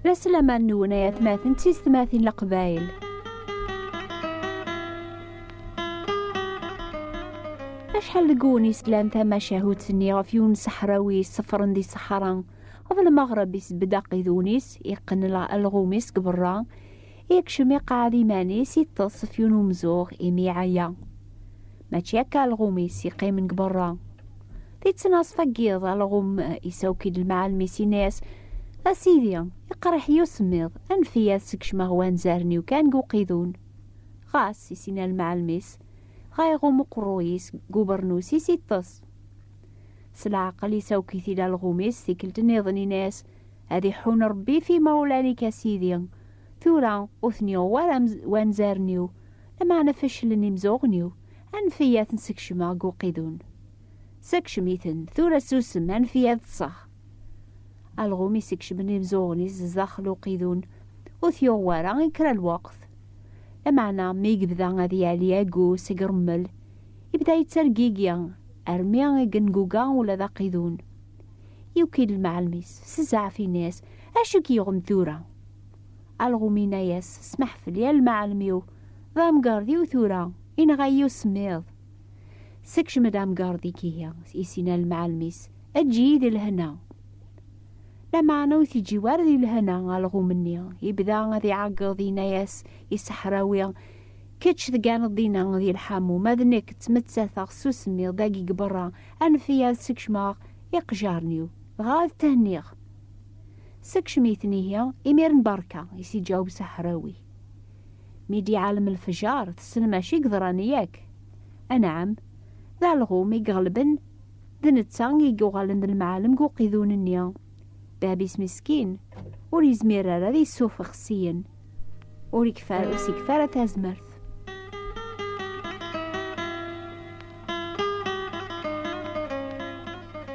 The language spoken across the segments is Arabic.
لسلامة نونا يتماثن تيستماثين لقبايل. أشحال لقوني سلام ثما شاهوتني غفيون صحراوي سفرن دي صحراء غف المغرب يسبدا قيدونيس يقن الغوميس قبرا يكشم يقع ديمانيس يتصف يون ومزوغ إميعايا ماشي هكا الغوميس يقيم قبرا تيتناصفا قيض الغوم يساوكيد المعلميسي ناس أسيدي يقرح يسميض أنفيا سكشما غوان زارني وكان قوقيدون غاس يسينا المعلميس غايغو مقرويس قوبرنوسي سيطس سلعقل يساوكي ثيلا الغوميس ثيكلت نيضني ناس هذي حون ربي في مولاني كاسيدي ثورا وثنيو وانزارنيو لما أنا فشلني مزوغنيو أنفيا تنسكشما قوقيدون سكشميثن ثورا سوسم أنفيا تصخ الغومي سكشمني مزوغني زاخلو قيدون وثيو ورا يكرا الوقت لمعنا مي يبدا غادي عليا قو سقرمل يبدا يتسرقيقيا ارميا قنقوقا ولا ذا قيدون يوكيد المعلميس سزع في ناس اشو كيغم ثورا الغومي ناياس سمح فليا المعلميو ذا مقاردي وثورا إن غايو سميض سكش مدام قاردي كيها يسينا المعلميس أجيد الهنا لما وثي جوار ذي الهنا الغومني يبدا غادي عقض ذي ناياس يسحراويا كتش ذقان ذينا ذي الحامو ماذنك تمتساثا سوسمي داقي قبرا أنفيا سكشماغ يقجارنيو غاد تهنيغ سكشميثني هي إمير بركة يسي جاوب سحراوي ميدي عالم الفجار تسن ماشي قدراني ياك أنعم ذا الغوم يقغلبن ذنتسان يقغلن المعالم قو قيذون النيا بابيس مسكين وريزمير ذي السوف خسين وريكفار وسيكفار تازمرث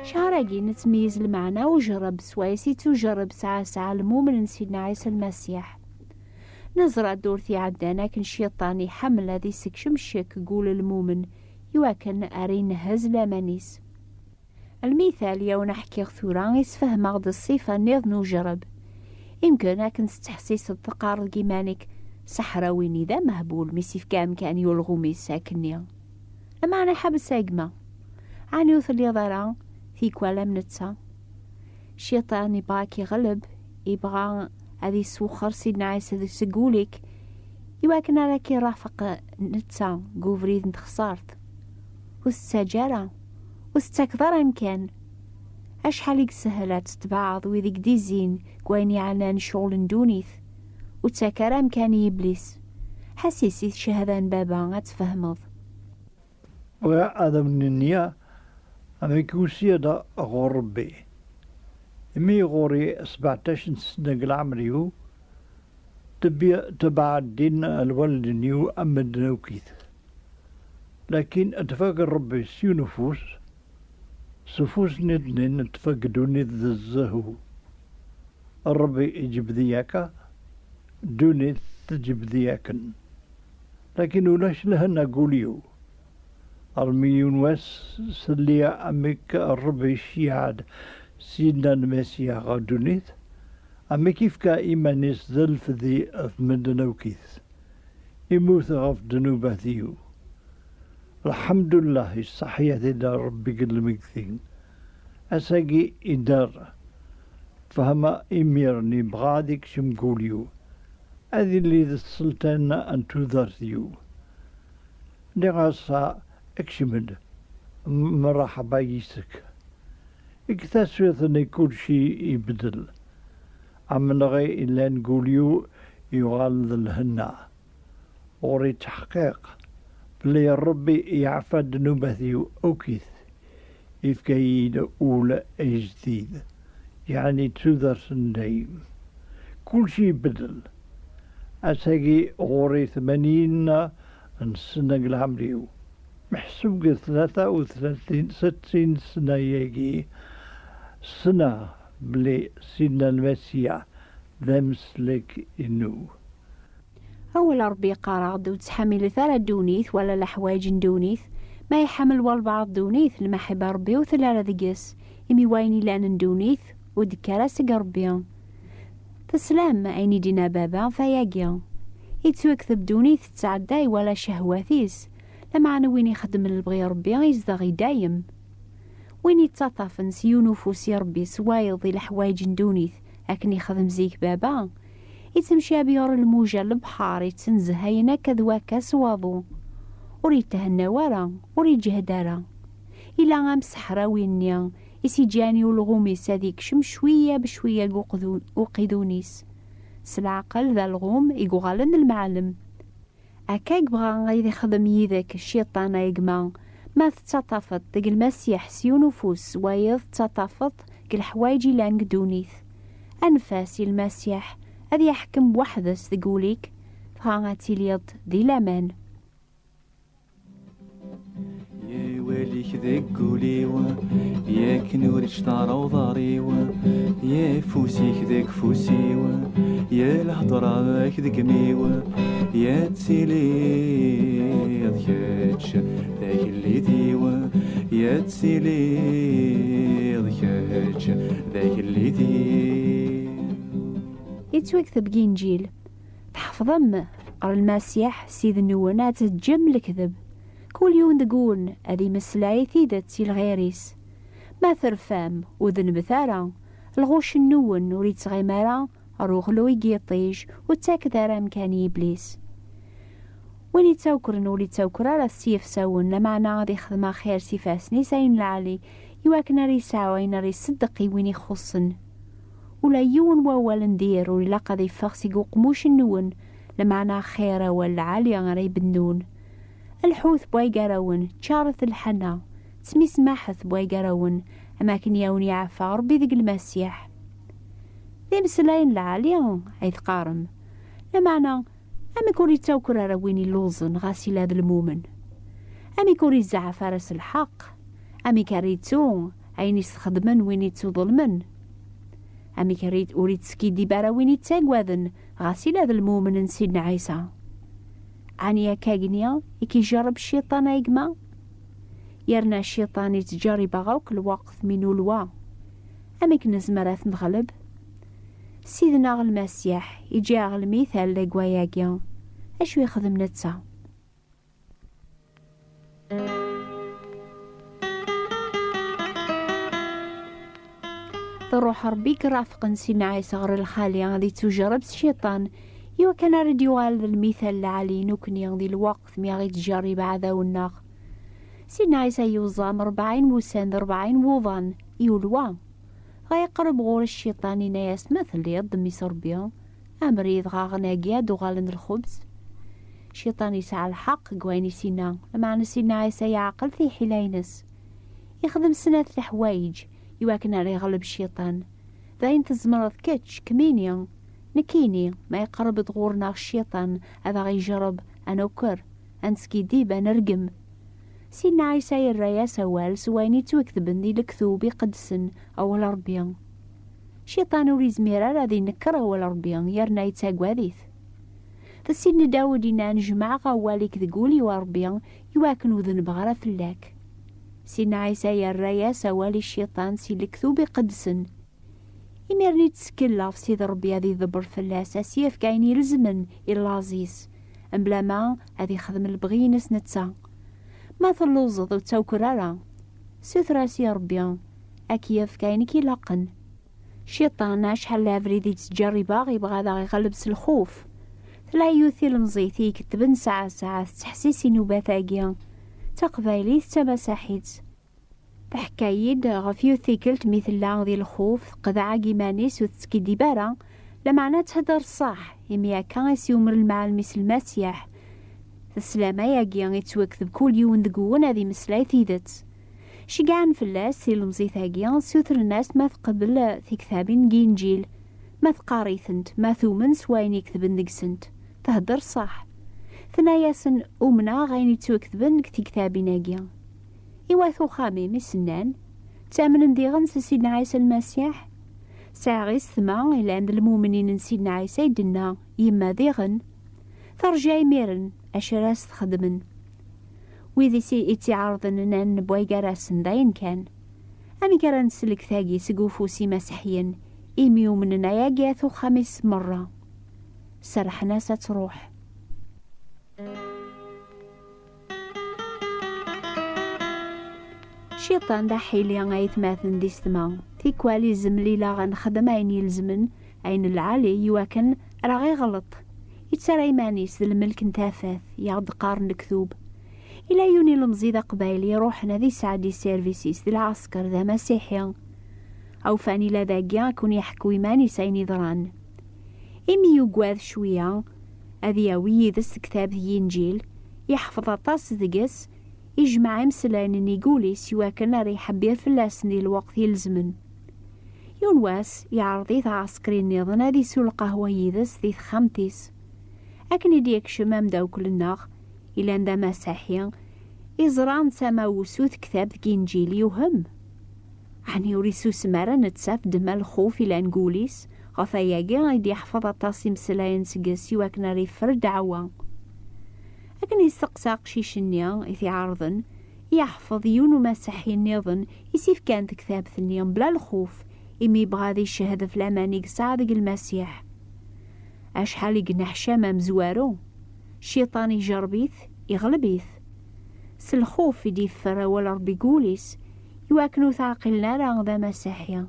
شهراقي نتميز المعنى وجرب سوايسي تجرب ساعة المؤمن سيدنا عيسى المسيح نزرع دورتي عدانا كن شيطاني حمل ذي سكشم شك قول المؤمن يواكن أرين هز لامانيس المثال يو نحكي ثوران يسفهم غد الصفة نيض نجرب يمكن أكن ستحسيس الثقار الجيمانك صحراويني ذا مهبول ميسيف كام كان يلغو ساكنيا أما أنا حبس أجمع عني وثلي ضرع في كوالا منتسا الشيطان يبغاك يغلب يبغى هذي سوخر سيدنا عيسى ذي سقولك يواكن راكي رافق نتسا قوفريد نتخسارت والسجارة واستكثر يمكن أشحال سهلات تبعض وذيك ديزين كويني عنان شغل ندونيث وتسكر أمكاني إبليس حسيسي شهدان بابا أتفهمض وهذا من النية أما يكوسي دا غربي إمي غوري 17 سنة العمريو تبع الدين الولد نيو أمد نوكيث لكن أتفاق ربي سيو نفوس سفوس ندنين اتفقدوني ذزهو الربي يجيب ذياك دوني تجيب ذياكن لكن ولاش لهنا قوليو الميون واس سليا أميك الربي شيعاد سيدنا المسيح غدونيت أمي كيف كا إيمانيس ذلف ذي مدنوكيث يموت غف دنوبة ذيو الحمد لله الصحية دا ربي قل مكثين أساقي إدارة فهما إميرني بغاديك شمقوليو هذه اللي السلطان أنتو ذاتيو نغاسا اكشمد مرحبا يسك اكتسوث ان كل شيء يبدل عم نغي إلا نقوليو يغالذ الهنا وري تحقيق بلي ربي يعفى ذنوبه أوكيث يفكيد أولى جديد يعني تذر النايم كل شيء بدل أساقي غوري 80 سنة العمريو محسوب 63 سنة يجي سنة بلي سيدنا المسيح ذا مسلك إنو أول ربي قراد وتحمل ثلاث دونيث ولا الحوايج دونيث ما يحمل والبعض دونيث المحبة ربي وثلا ذقس إمي ويني لان دونيث ودكارا سق ربي تسلام عيني دينا بابا فياقيا يتوكثب دونيث تعداي ولا شهواتيس لما أنا وين يخدم البغي ربي يزدغي دايم وين يتطاف نسيو نفوسي ربي سوايض الحوايج ندونيث أكن يخدم زيك بابا يتمشى بيور الموجة البحار يتنزه هينا كذواكا سواضو وريد تهنى ورا وريد جهدارا إلا غام سحراوينيا يسيجاني والغوميس هذيك شم شوية بشوية وقيدونيس سالعقل ذا الغوم يقوغالن المعلم أكاك بغا غير يخدم يذاك الشيطان يقما ما تتطافت دق المسيح سيو نفوس وايض تتطافت كالحوايجي لانك دونيث أنفاسي المسيح هذا يحكم بوحدس تقوليك فغاتي ليض دي لامان يا واليك ذاك قوليوا يا كنور اشتارا وضاريوا يا فوسيك ذاك فوسيوا يا الهضرة ذاك ذاك ميوا يا تسيلي ذكاتش ذاك اللي ديوا يا تسيلي ذكاتش ذاك اللي ديوا يتوكثب جينجيل تحفظم قال المسيح سيد النوانات تجم الكذب كل يوم تقول أدي مسلاي ثيدت سي الغيريس ما ثرفام وذن بثارة الغوش النون وريد صغيمارة روغلو يقيطيج وتاك دارا مكاني إبليس وين يتوكرن ولي توكر على السيف ساون لمعنا غادي خدمة خير سيفاسني ساين العالي يواكنا ريساو وين ريصدقي وين يخصن ولا يون ووال ندير ولا قضي فخسي قموش النون لمعنا خيرا ولا عالية غريب النون الحوث بواي قراون تشارث الحنا تسميس ماحث بواي قراون أماكن يوني عفا ربي ذق المسيح ذي مسلاين العالية عيث قارم لمعنا أمي كوري تاوكر راويني اللوزن غاسي لاد المومن أمي كوري زعا فارس الحق أمي كاريتو عيني استخدمن ويني تظلمن أمي كاريت أوريد سكيدي بارا ويني تاقواذن غاسي لاد المومن نسيدنا عيسى عني كاقنيا يكي جرب الشيطان يقما يرنا الشيطان يتجرب غوك الوقت منو الوا أميك نزمرات نغلب سيدنا المسيح يجي المثال لقواياقيا أشو يخدم نتسا ضروح ربيك رافق نسينا عيسى غير الخالي غادي تجرب الشيطان يوا كان رديو هذا المثال العالي نوكني غدي الوقت مي غي تجرب عذا النار سيدنا عيسى يوزام 40 موسان 40 ووضان يولوا غيقرب غور الشيطان يناياس مثل يض ميسربيا أمريض غاغناقيا دوغالن الخبز الشيطان يسعى الحق قواني سينا لما سيدنا عيسى يعقل في حلاينس يخدم سنة الحوايج يواكنا يغلب الشيطان ذاين تزمرض كتش كمينيا نكيني ما يقرب ضغورنا الشيطان هذا غيجرب أنوكر أنسكي ديبا نرقم سيدنا عيسى يرايا سوال سواني توكذبن دي الكذوب يقدسن أول ربيان شيطان وريز ميرا ذي نكر أول ربيان يرنا يتاقواذيث سيدنا داود إنا نجمع غواليك ذقولي وربيان يواكن وذن بغرة فلاك سيدنا عيسى يرايا سوالي الشيطان سي الكذوب يقدسن يميرني تسكلا في سيد ربي هذي ذبر فلاس أسيف كايني لزمن إلا عزيز أمبلا ما هذي خدم البغينس نتسا ما ثلوزض وتوكرارا سوثرا سي ربي أكيف كايني كي لاقن شيطان شحال لافري ذي تجربا غيبغا ذا غيغلب الخوف لا يوثي المزيثي كتبن ساعة ساعة تحسيسي نوباتاقيا تقبايلي تمساحيت تحكايد غفيو ثيكلت مثل ذي الخوف قذعا قيمانيس وتسكيدي بارا لمعنى تهدر صح يميا كان يسيومر المعلم المسيح السلامة ياقيا يتوكذب كل يوم دقون هذي مسلاي ثيدت شقعن فلاس سي المزيثاقيا سوثر الناس ما تقبل في كتابين جينجيل ما تقاريثنت ما ثومن سواين يكتبن دقسنت تهدر صح ثناياسن أمنا غاين يتوكذبن كتي كتابين اقيا إواثو خامي مسنان تامن ديغن سيدنا عيسى المسيح ساغيس ثما إلا عند المؤمنين سيدنا عيسى يدنا يما ديغن ترجع ميرن أشراس تخدمن ويذي سي اتعارضن نان بويقاراسن داين كان أمي كران سلك ثاقي سقوفوسي مسيحيا إيميو من نياقياثو 5 مرة سرحنا ستروح. شيطان دا حيلي غايتماثن دي ستما في كوالي زملي لا غنخدم عين يلزمن عين العالي يواكن راغي غلط يتسرى يمانيس ذا الملك نتافاث يعد قارن كذوب إلا يوني المزيدة قبايلي روحنا ذي سعدي سيرفيسيس ذي العسكر ذا مسيحيا أو فاني لا ذاقيا كون يحكو يمانيس عين يضران إمي يقواذ شوية أذي يوي ذا الكتاب ينجيل يحفظ طاس ذقس يجمع مسلان يقولي سوا كان ريح بير فلاس دي الوقت يلزمن يونواس يعرضي عسكري النظام هذي سو القهوة يذس ذي خمتيس أكن يديك شمام داو كل الناغ إلا ندا مسيحيا إزران سما وسوث كتاب كينجيلي يوهم عني يوريسو سمارا نتساف دما الخوف إلا نقوليس غفاياقي غيدي يحفظ الطاسي مسلاين سقس يوا كان ريفر دعوة لكن يستقساق شي شنيا إثي عارضن يحفظ يونو مسيحي النظن يسيف كانت كتاب ثنيا بلا الخوف إمي بغادي الشهادة في الأماني صادق المسيح أشحال يقنح شامة مزوارو شيطاني جربيث يغلبيث سالخوف يدي فرا ولا ربي قوليس يواكنو ثاقلنا راه ذا مسيحيا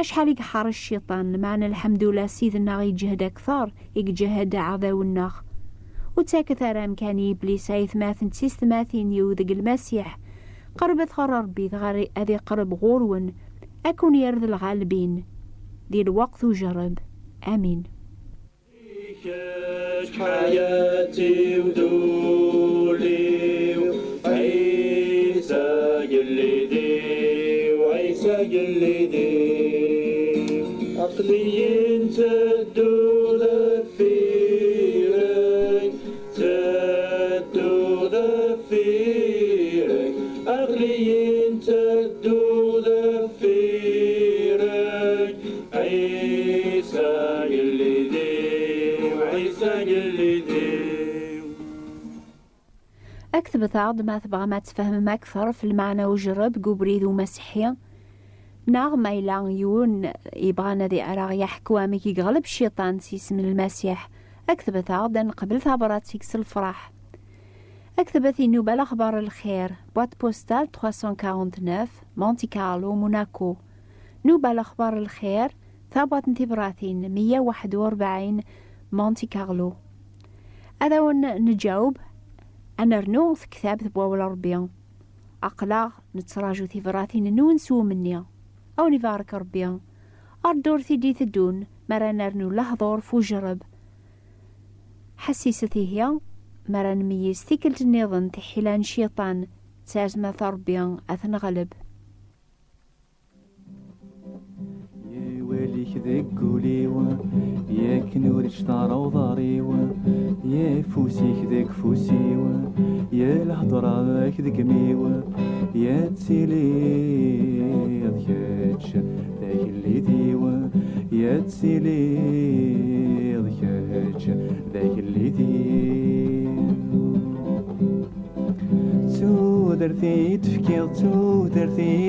أشحال يقحر الشيطان معنا الحمد لله سيدنا غيجهد أكثر يجهد عذاو الناخ وتاكثر أمكاني إبليس عيث ماثن سيستماثين يوذق المسيح قربت غرر بيث غري أذي قرب غورون أكون يرذ الغالبين دي الوقت وجرب آمين. حياتي ودولي وعيسى جلدي وعيسى جلدي عقلي انت الدولة فيك تدولة فيك عقلي انت الدولة فيك عيسى جلدي وعيسى جلدي. أكتب ثعض ما تبغى ما تفهم أكثر في المعنى وجرب قبريد ومسيحية ناغ ما يلاغيون يبغانا ذي أراغ يحكوا ميكي يغلب الشيطان سيسم المسيح أكتب ثعض قبل ثابرات سيكس الفرح أكتبت النوبة الأخبار الخير بوات بوستال 349 مونتي كارلو موناكو نوبة الأخبار الخير ثابت انتبراثين 141 مونتي كارلو. هذا نجاوب أنا رنوث كتاب ثبوا الربيان أقلا نتراجو ثبراثين نونسو مني أو نفارك ربيان أردور ثدي ثدون مرا نرنو لهضور فوجرب حسيستي هي مرا نميز ثكلت النظام تحيلان شيطان تازمة ثربيان أثن غلب ويليك ذاك قوليوا يا كنوري شطارة وضاريوا يا فوسيك ذاك فوسيوا يا الهضرة ذاك ذقميوا يا تسيلي ذكاتش ذاك اللي ديوا يا تسيلي ذكاتش ذاك اللي ديوا تودرتي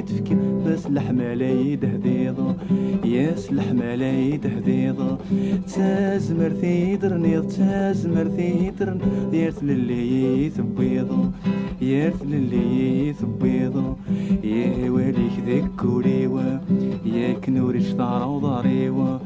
تفكير بس الحمالة يدهديضو ياس الحمالة يدهديضو تازمرتي درنيض يارث للي يثبيضو يا واليك ذاك كوليوا يا كنوري شطارة وضاريوا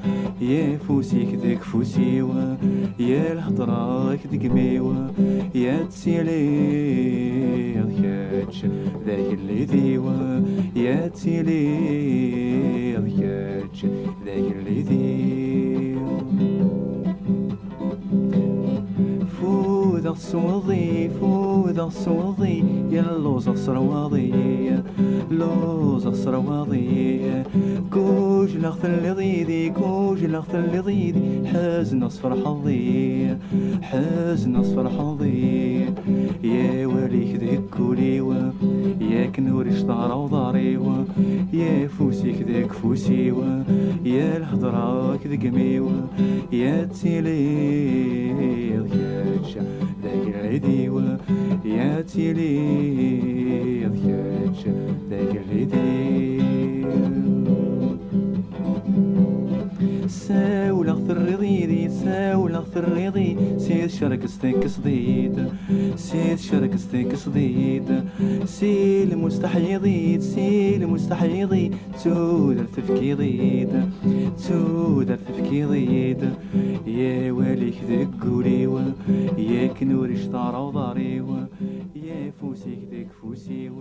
يا فوسيك ذاك فوسيوا يا الهضرة ذاك دقميوا يا تسيلي ذكاتش ذاك اللي ديوا يا تسيلي ذكاتش ذاك اللي ديوا فوذا الصوضي يا اللوز الصرواضي كوج لغث اللي ضيدي حزن اصفر حظي يا وليك ذاك كوليوا يا كنوري شطارة وضاريوا يا فوسيك ذاك فوسيوا يا الهضرة ذاك قميوا يا تسيلي ذاك العيدي يا تيلي ضياج ذاك العيدي ساولا غث الرضيدي ساولا غث الرضي سيد شرك ستيك صديد سيد شرك ستيك صديد سي المستحيضيد سي المستحيضي تودر تفكي ضيد تودر تفكي ضيد يا واليك ذكوريو يا كنوري شطارة وضاريو يا فوسيك ذاك فوسيو